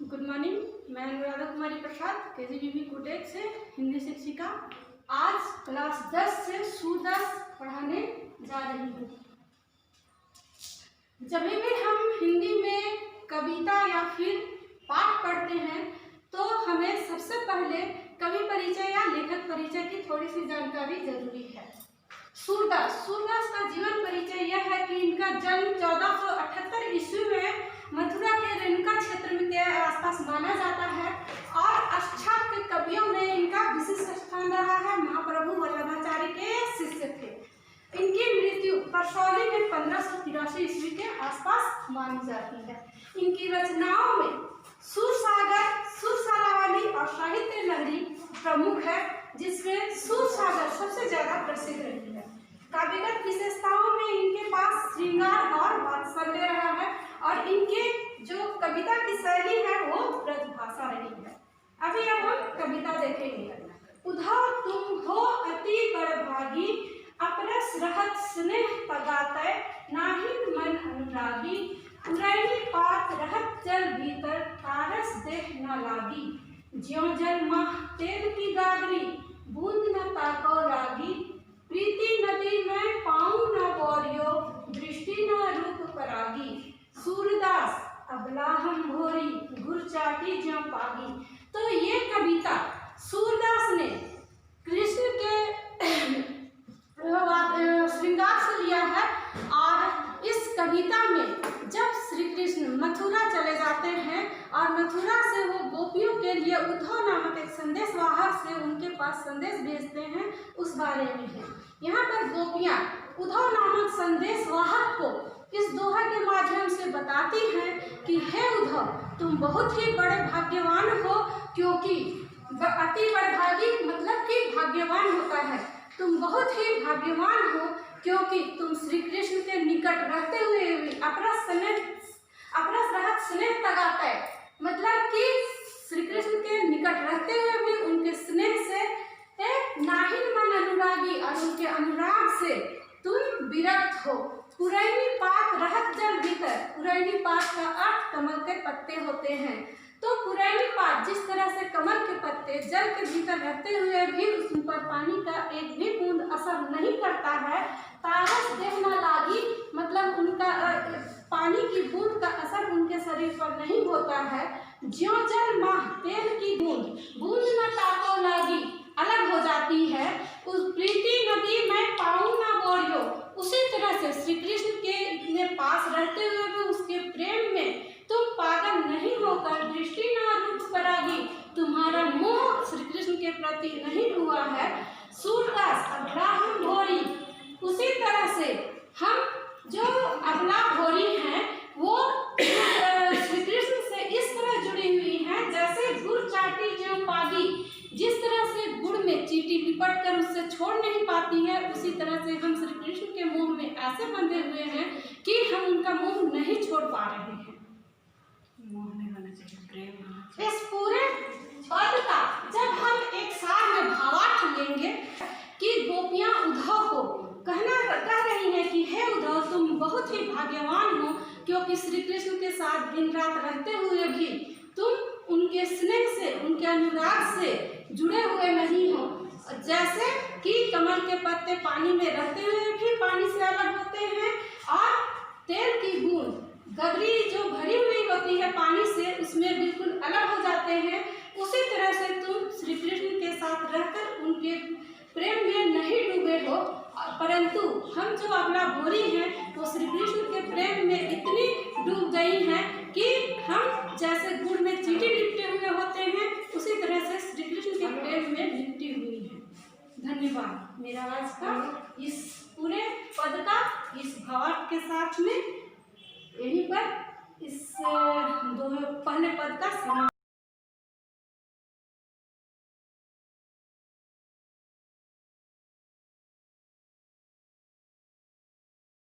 Good morning. मैं अनुराधा कुमारी प्रसाद KGBB Kotak से हिंदी शिक्षिका आज क्लास 10 से सूरदास पढ़ाने जा रही हूँ। जब भी हम हिंदी में कविता या फिर पाठ पढ़ते हैं तो हमें सबसे पहले कवि परिचय या लेखक परिचय की थोड़ी सी जानकारी जरूरी है। सूरदास का जीवन परिचय यह है कि इनका जन्म 1478 ईस्वी में मथुरा के रेणुका क्षेत्र के आसपास माना जाता है और अष्टाध्यायी के कवियों में इनका विशिष्ट स्थान रहा है। महाप्रभु वल्लभाचार्य के शिष्य थे। इनकी मृत्यु परसौली में 1583 ईस्वी के आसपास मानी जाती है। इनकी रचनाओं में सूरसागर, सुरसारावली और साहित्य लहरी प्रमुख है, जिसमें सूरसागर सबसे ज्यादा प्रसिद्ध रही है। काव्यगत विशेषताओं में इनके पास श्रृंगार और वात्सल्य रहा है और इनके जो कविता की शैली है वो ब्रजभाषा रही है। अभी अब हम कविता देखेंगे। उधव तुम हो अति बड़भागी, अपरस रहत स्नेह तगातै, नाहिन मन अनुरागी, उरैनी पात रहत जल भीतर, तारस देह न लागी, ज्यों जल माह तेल की गागरी, बूंद न ताको लागी, प्रीति नदी में पाऊँ न बोरियो, दृष्टि न रूप परागी, सूरदास अबला हम भोरी, गुर चाटी ज्यों पागी। तो ये कविता सूरदास ने कृष्ण के श्रृंगार से लिया है और इस कविता में जब श्री कृष्ण मथुरा चले जाते हैं और मथुरा से वो गोपियों के लिए उद्धव नामक एक संदेशवाहक से उनके पास संदेश भेजते हैं, उस बारे में है। यहाँ पर गोपियाँ उद्धव नामक संदेशवाहक को इस दोहा के माध्यम से बताती हैं कि हे उद्धव, तुम बहुत ही बड़े भाग्यवान हो, क्योंकि अति बड़भागी मतलब कि भाग्यवान होता है। तुम बहुत ही भाग्यवान हो क्योंकि तुम श्री कृष्ण के निकट रहते हुए अपरस रहत स्नेह तगातै, मतलब कि श्री कृष्ण के निकट रहते हुए भी उनके स्नेह से नाहिन मन अनुरागी और उनके अनुराग से तुम विरक्त हो। पुरैनी पात रहत जल भीतर, पुरैनी पात का अर्थ कमल के पत्ते होते हैं। तो पुरैनी पात जिस तरह से कमल के पत्ते जल के भीतर रहते हुए भी उन पर पानी का एक भी बूंद असर नहीं करता है, तारस देह न लागी, मतलब उनका पानी की बूंद का असर उनके शरीर पर नहीं होता है। ज्यों जल माह तेल की बूंद न ताको लागी, अलग हो जाती है। उस प्रीति नदी में पाऊँ न बोरियो, उसी तरह से श्री कृष्ण के इतने पास रहते हुए भी उसके प्रेम में तुम पागल नहीं होकर दृष्टि न रूप परागी, तुम्हारा मोह श्री कृष्ण के प्रति नहीं हुआ है। सूरदास अबला हम भोरी, उसी तरह से हम जो अबला भोरी हैं वो श्री कृष्ण से इस तरह जुड़ी हुई हैं जैसे गुड़ चाटी ज्यों पागी, जिस तरह से गुड़ में चींटी लिपट कर उससे छोड़ नहीं पाती है, उसी तरह से हम श्री कृष्ण के मोह में ऐसे बंधे हुए हैं कि हम उनका मोह नहीं छोड़ पा रहे हैं। मोह नहीं होना चाहिए, प्रेम होना चाहिए। इस पूरे पद का जब हम एक साथ में भावार्थ लेंगे कि गोपियाँ उद्धव को कह रही हैं कि हे उद्धव, तुम बहुत ही भाग्यवान हो क्योंकि श्री कृष्ण के साथ दिन रात रहते हुए भी तुम उनके स्नेह से, उनके अनुराग से जुड़े हुए नहीं हो। जैसे कि कमल के पत्ते पानी में रहते हुए भी पानी से अलग होते हैं और तेल की बूंद गगरी जो भरी हुई होती है पानी से, उसमें बिल्कुल अलग हो जाते हैं। उसी तरह से तुम श्री कृष्ण के साथ रहकर उनके प्रेम में नहीं डूबे हो, परंतु हम जो अबला भोरी हैं वो श्री कृष्ण के प्रेम में इतनी डूब गई हैं कि हम जैसे गुड़ में चींटी लिपटे हुए होते हैं, उसी तरह से श्री कृष्ण के प्रेम में लिपटी हुई हैं। धन्यवाद। मेरा आज का इस पूरे पद का इस भावार्थ के साथ में यहीं पर इस पहले पद का समाप्त।